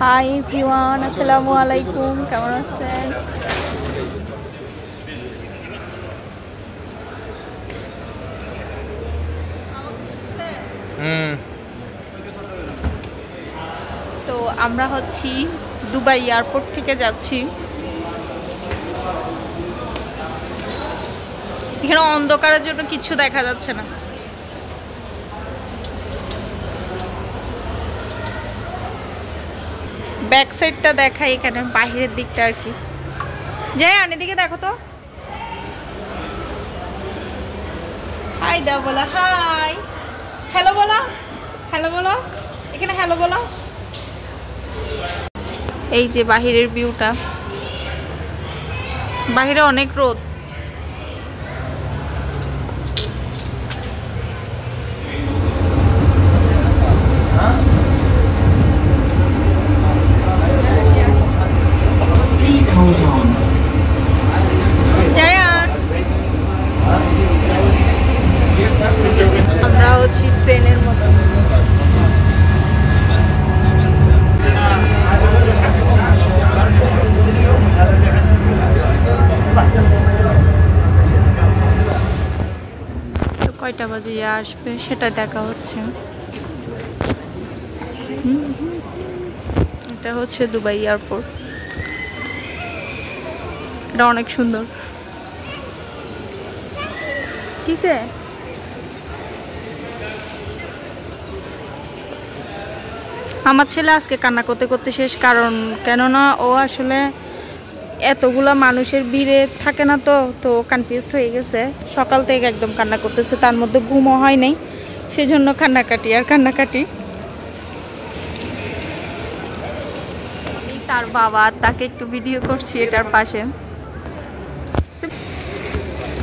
Hi everyone, আসসালামু আলাইকুম। কেমন আছেন? তো আমরা হচ্ছি দুবাই এয়ারপোর্ট থেকে যাচ্ছি। এখানে অন্ধকারের জন্য কিছু দেখা যাচ্ছে না। ব্যাক সাইডটা দেখাই, এখানে বাহিরের দিকটা আর কি। যাই আনের দিকে দেখো তো। হাই দা বলা, হাই হ্যালো বলো, হ্যালো বলো, এখানে হ্যালো বলো। এই যে বাহিরের ভিউটা, বাহিরে অনেক রোদ। আমরা হচ্ছি ট্রেনের মতো। কয়টা বাজে আসবে সেটা দেখা হচ্ছে। এটা হচ্ছে দুবাই এয়ারপোর্ট। এটা অনেক সুন্দর। কিসে আমার ছেলে আজকে কান্না করতে করতে শেষ। কারণ কেননা ও আসলে এতগুলা মানুষের ভিড়ে থাকে না, তো কনফিউজড হয়ে গেছে। সকাল থেকে একদম কান্না করতেছে, তার মধ্যে ঘুমও হয় নাই, সেজন্য কান্নাকাটি আর কান্নাকাটি। তার বাবা তাকে একটু ভিডিও করছি এটার পাশে।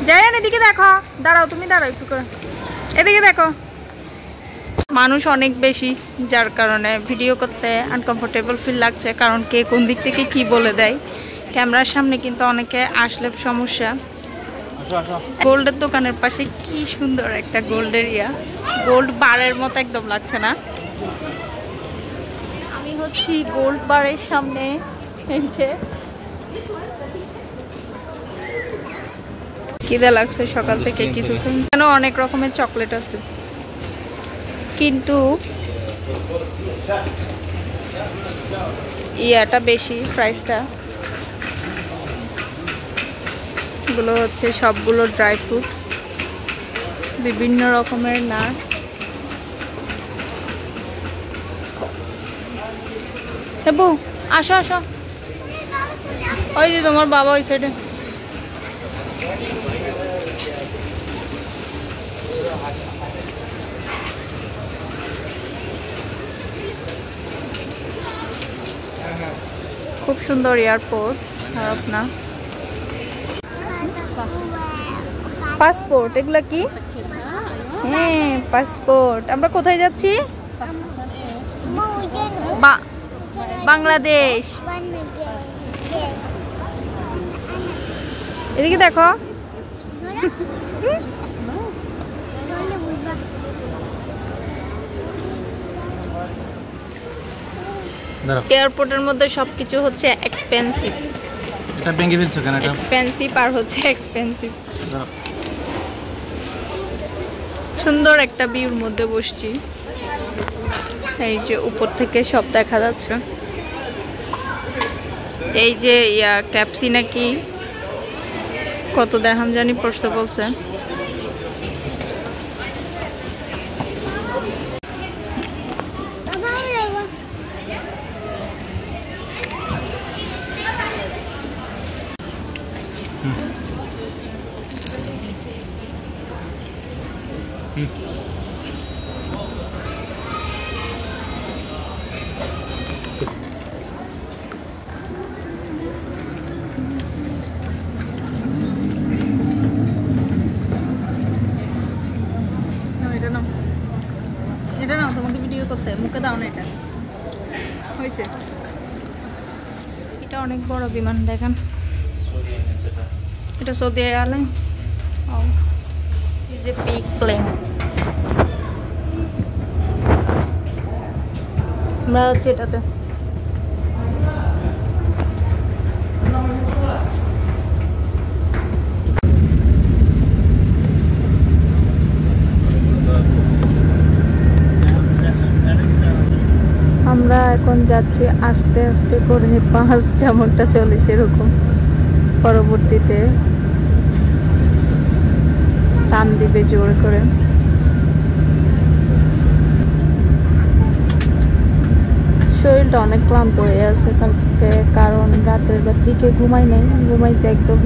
যাই এদিকে দেখো, দাঁড়াও তুমি, দাঁড়াও একটু করে, এদিকে দেখো। মানুষ অনেক বেশি, যার কারণে ভিডিও করতে আনকমফোর্টেবল ফিল লাগছে। কারণ কে কোন দিক থেকে কি বলে দেয় ক্যামেরার সামনে, কিন্তু অনেকে আসলে সমস্যা। গোল্ডের দোকানের পাশে কি সুন্দর একটা গোল্ডের গোল্ড বারের মতো একদম লাগছে না? আমি হচ্ছি গোল্ড বারের সামনে। খিদে লাগছে সকাল থেকে কিছুক্ষণ। কেন অনেক রকমের চকলেট আছে, কিন্তু ইয়াটা বেশি প্রাইসটা। এগুলো হচ্ছে সবগুলো ড্রাই ফ্রুট, বিভিন্ন রকমের নাটস। বউ আসো আসো, ওই যে তোমার বাবা ওই সাইডে। খুব সুন্দর এয়ারপোর্ট। আর আপনার পাসপোর্ট, এগুলা কি? হ্যাঁ পাসপোর্ট। আমরা কোথায় যাচ্ছি? বাংলাদেশ। এদিকে দেখো। এয়ারপোর্টের মধ্যে সবকিছু হচ্ছে এক্সপেন্সিভ। এটা ভেঙে ফেলছো কেন? এটা এক্সপেন্সিভ আর হচ্ছে এক্সপেন্সিভ। সুন্দর একটা ভিউর মধ্যে বসছি। এই যে উপর থেকে সব দেখা যাচ্ছে। এই যে ক্যাপসি নাকি কত দেখাম জানি পড়ছে বলছে। এটা না তোমাকে ভিডিও করতে, মুখে দাও না। এটা হয়েছে, এটা অনেক বড় বিমান দেখেন। এটা Saudi airlines. This is a big plane. আমরা আছি এটাতে। এখন যাচ্ছি আস্তে আস্তে করে, বাস যেমনটা চলে সেরকম। পরবর্তীতে টান দিবে জোর করে। শরীরটা অনেক ক্লান্ত হয়ে আছে কালকে, কারণ রাতের দিকে ঘুমাই নাই। ঘুমাইতে একদম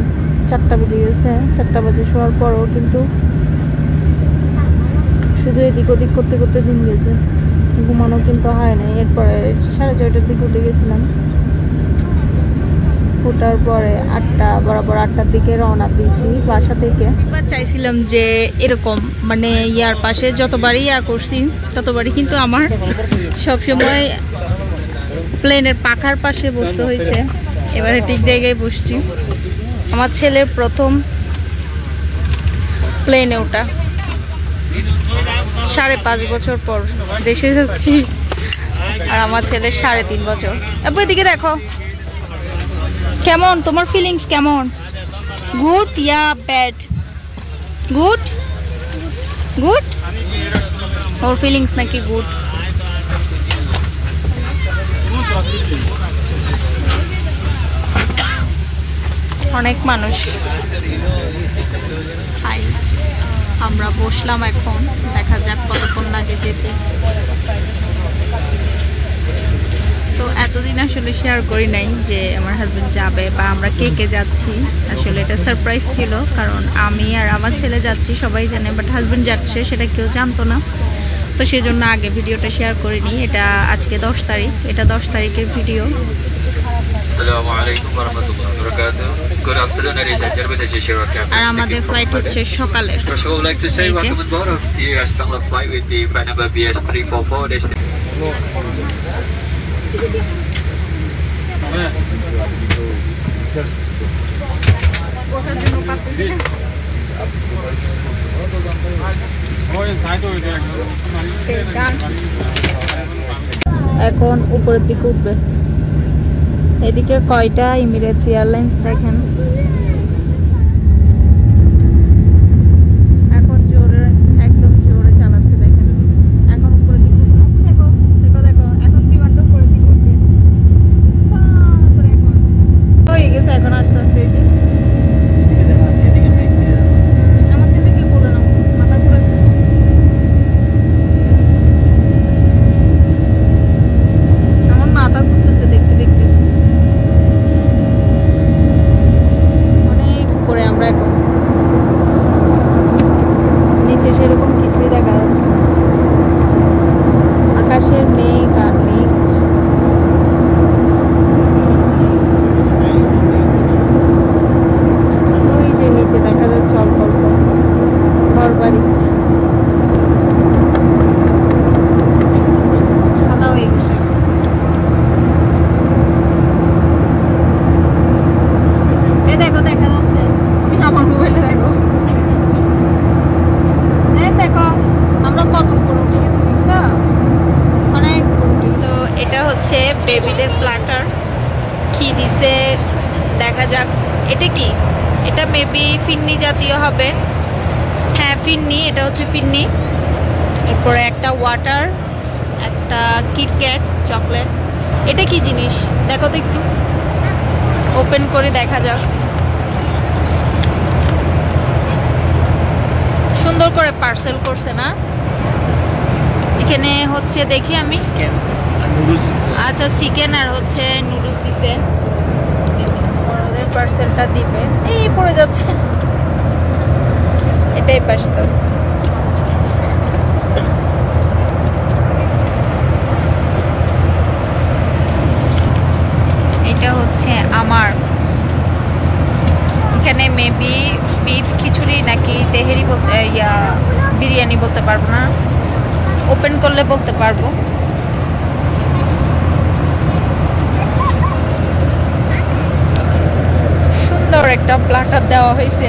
4টা বেজে গেছে। 4টা বাজে শোয়ার পরও কিন্তু শুধু এদিক ওদিক করতে করতে দিন গেছে, ঘুমানো কিন্তু হয় নাই। এরপরে 6:30টার দিকে উঠে গেছিলাম। ওঠার পরে 8টা বরাবর 8টার দিকে রওনা দিয়েছি বাসা থেকে। একবার চাইছিলাম যে এরকম মানে ইয়ার পাশে যতবারই করছি ততবারই কিন্তু আমার সবসময় প্লেনের পাখার পাশে বসতে হয়েছে। এবারে ঠিক জায়গায় বসছি। আমার ছেলের প্রথম প্লেনে ওঠা, 5.5 বছর পর দেশে যাচ্ছি। আর আমার ছেলের 3.5 বছর। এবার এদিকে দেখো, কেমন তোমার ফিলিংস? কেমন? গুড ইয়া ব্যাড? Good good. ওর ফিলিংস নাকি গুড। অনেক মানুষ। হাই, আমরা বসলাম এখন, দেখা যাক কতক্ষণ লাগে যেতে। তো এতদিন আসলে শেয়ার করি নাই যে আমার হাজবেন্ড যাবে বা আমরা কে কে যাচ্ছি। আসলে এটা সারপ্রাইজ ছিল, কারণ আমি আর আমার ছেলে যাচ্ছি সবাই জানে, বাট হাজবেন্ড যাচ্ছে সেটা কেউ জানতো না। তো সেই জন্য আগে ভিডিওটা শেয়ার করিনি। এটা আজকে 10 তারিখ, এটা 10 তারিখের ভিডিও। আর আমাদের ফ্লাইট হচ্ছে সকালে। এখন উপরের দিকে উঠবে। এদিকে কয়টা এমিরেটস এয়ারলাইন্স দেখেন। এখন জোরে, একদম জোরে চালাচ্ছে দেখেন। এখন উপরের দিকে দেখো দেখো দেখো, এখন বিমানটা উপরের দিকে উঠবে। এখন হয়ে গেছে, এখন আস্তে আস্তে এই যে আমার ছেলেকে বলে নাও, মাথা ঘুরে। আমার মাথা ঘুরতেছে দেখতে দেখতে। অনেক উপরে আমরা এখন, নিচে সেরকম কিছুই দেখা যাচ্ছে না। আকাশের মেঘ আর মেঘ। ওই যে নিচে দেখা যাচ্ছে অল্প অল্প ঘর বাড়ি, সাদা হয়ে গেছে। এই দেখো দেখা যাচ্ছে, তুমি আমার মোবাইলে দেখো। এই দেখো আমরা কত উপরে উঠে গেছি, দেখছো? অনেক উপরে। তো এটা হচ্ছে বেবিদের প্ল্যাটার। কি দিছে দেখা যাক। এটা কি? এটা মেবি ফিন্নি জাতীয় হবে। হ্যাঁ ফিন্নি, এটা হচ্ছে ফিন্নি। এরপরে একটা ওয়াটার, একটা কিটক্যাট চকলেট। এটা কি জিনিস দেখো তো, একটু ওপেন করে দেখা যাক। সুন্দর করে পার্সেল করছে না? এখানে হচ্ছে দেখি আমি, আচ্ছা চিকেন আর হচ্ছে নুডলস দিছে। ওদের পার্সেলটা দিবে। এই পড়ে যাচ্ছে, এটাই পাশে তো। এটা হচ্ছে আমার। এখানে মেবি বিফ খিচুড়ি নাকি তেহেরি বলতে, ইয়া বিরিয়ানি বলতে পারবো না, ওপেন করলে বলতে পারবো। সুন্দর একটা প্ল্যাটার দেওয়া হয়েছে।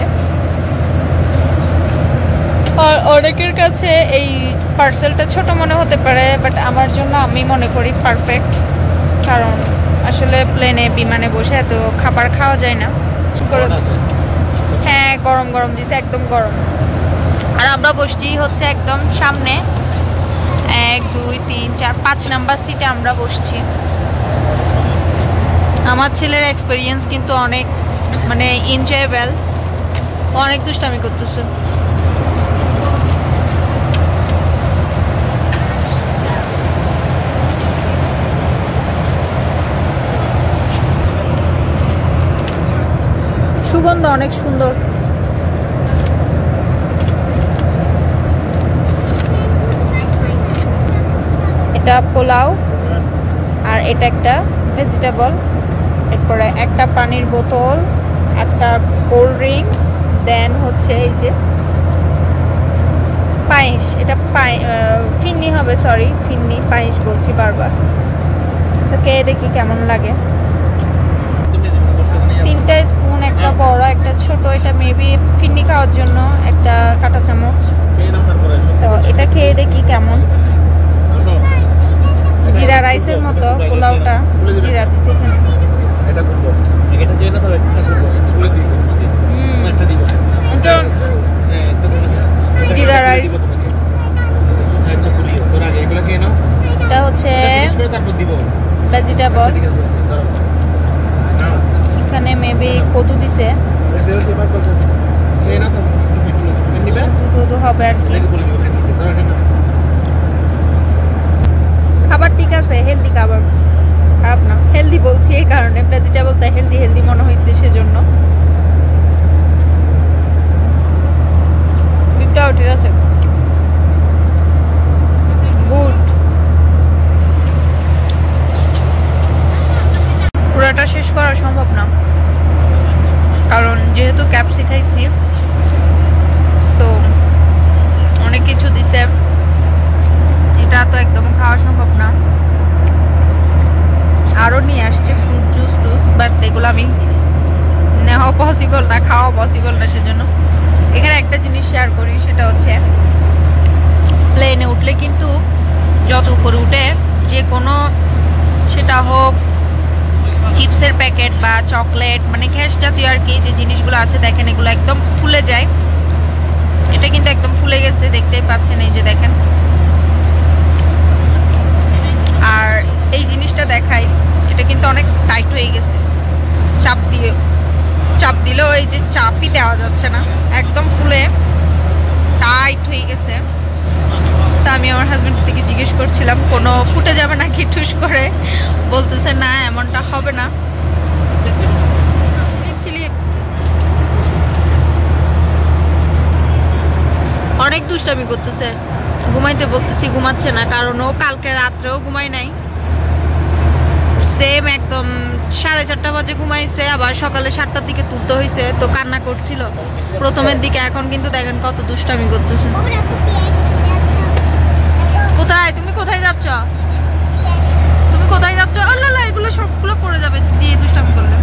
আর অনেকের কাছে এই পার্সেলটা ছোট মনে হতে পারে, বাট আমার জন্য আমি মনে করি পারফেক্ট। কারণ আসলে প্লেনে বিমানে বসে এত খাবার খাওয়া যায় না। হ্যাঁ গরম গরম দিছে, একদম গরম। আর আমরা বসছি হচ্ছে একদম সামনে, 1 2 3 4 5 নাম্বার সিটে আমরা বসছি। আমার ছেলের এক্সপেরিয়েন্স কিন্তু অনেক মানে এনজয়েবল, অনেক দুষ্টামি করতেছে। সুগন্ধ অনেক সুন্দর। এটা পোলাও আর এটা একটা ভেজিটেবল, এরপরে একটা পানির বোতল, একটা কোল্ড ড্রিঙ্কস, দেন হচ্ছে এই যে পায়েস। এটা ফিন্নি হবে, সরি ফিন্নি, পায়েস বলছি বারবার। তো কে দেখি কেমন লাগে। 3টা স্পুন, একটা বড় একটা ছোট, এটা মেবি ফিন্নি খাওয়ার জন্য একটা কাঁটা চামচ। তো এটা খেয়ে দেখি কেমন। জিরা রাইসের মতো পোলাওটা, জিরা দিছে এখানে। জিরা রাইস এটা হচ্ছে ভেজিটেবল, এখানে মেবি কদু দিছে, কদু হবে আর কি। খাবার ঠিক আছে, হেলদি খাবার, খারাপ না। হেলদি বলছি এই কারণে, ভেজিটেবল তাই হেলদি হেলদি মনে হয়েছে সেজন্য। দিকটাও ঠিক আছে, গুড। পুরোটা শেষ করা সম্ভব না, কারণ যেহেতু ক্যাপসি খাইছি তো অনেক কিছু দিছে, এটা তো একদম খাওয়া সম্ভব না। আরও নিয়ে আসছে ফ্রুট জুস টুস, বাট এগুলো আমি নেওয়া পসিবল না, খাওয়া পসিবল না। সেজন্য এখানে একটা জিনিস শেয়ার করি, সেটা হচ্ছে প্লেনে উঠলে কিন্তু যত উপরে উঠে যে কোনো, সেটা হোক চিপসের প্যাকেট বা চকলেট, মানে গ্যাস জাতীয় আর কি যে জিনিসগুলো আছে, দেখেন এগুলো একদম ফুলে যায়। এটা কিন্তু একদম ফুলে গেছে, দেখতেই পাচ্ছেন, এই যে দেখেন। আর এই জিনিসটা দেখাই, এটা কিন্তু অনেক টাইট হয়ে গেছে, চাপ দিলেও এই যে চাপই দেওয়া যাচ্ছে না, একদম ফুলে টাইট হয়ে গেছে। তা আমি আমার হাজবেন্ড থেকে জিজ্ঞেস করছিলাম কোনো ফুটে যাবে নাকি ঠুস করে, বলতেছে না এমনটা হবে না। অনেক দুষ্টামি করতেছে, ঘুমাইতে বলতেছি ঘুমাচ্ছে না, কারণ ও কালকে রাত্রেও ঘুমাই নাই, সেম একদম 4:30 বাজে ঘুমাইছে, আবার সকালে 7টার দিকে তুলতে হয়েছে, তো কান্না করছিল প্রথমের দিকে। এখন কিন্তু দেখেন কত দুষ্টামি করতেছে। কোথায় তুমি, কোথায় যাচ্ছ তুমি, কোথায় যাচ্ছ? আল্লাহ, এগুলো সবগুলো পড়ে যাবে দিয়ে দুষ্টামি করলে।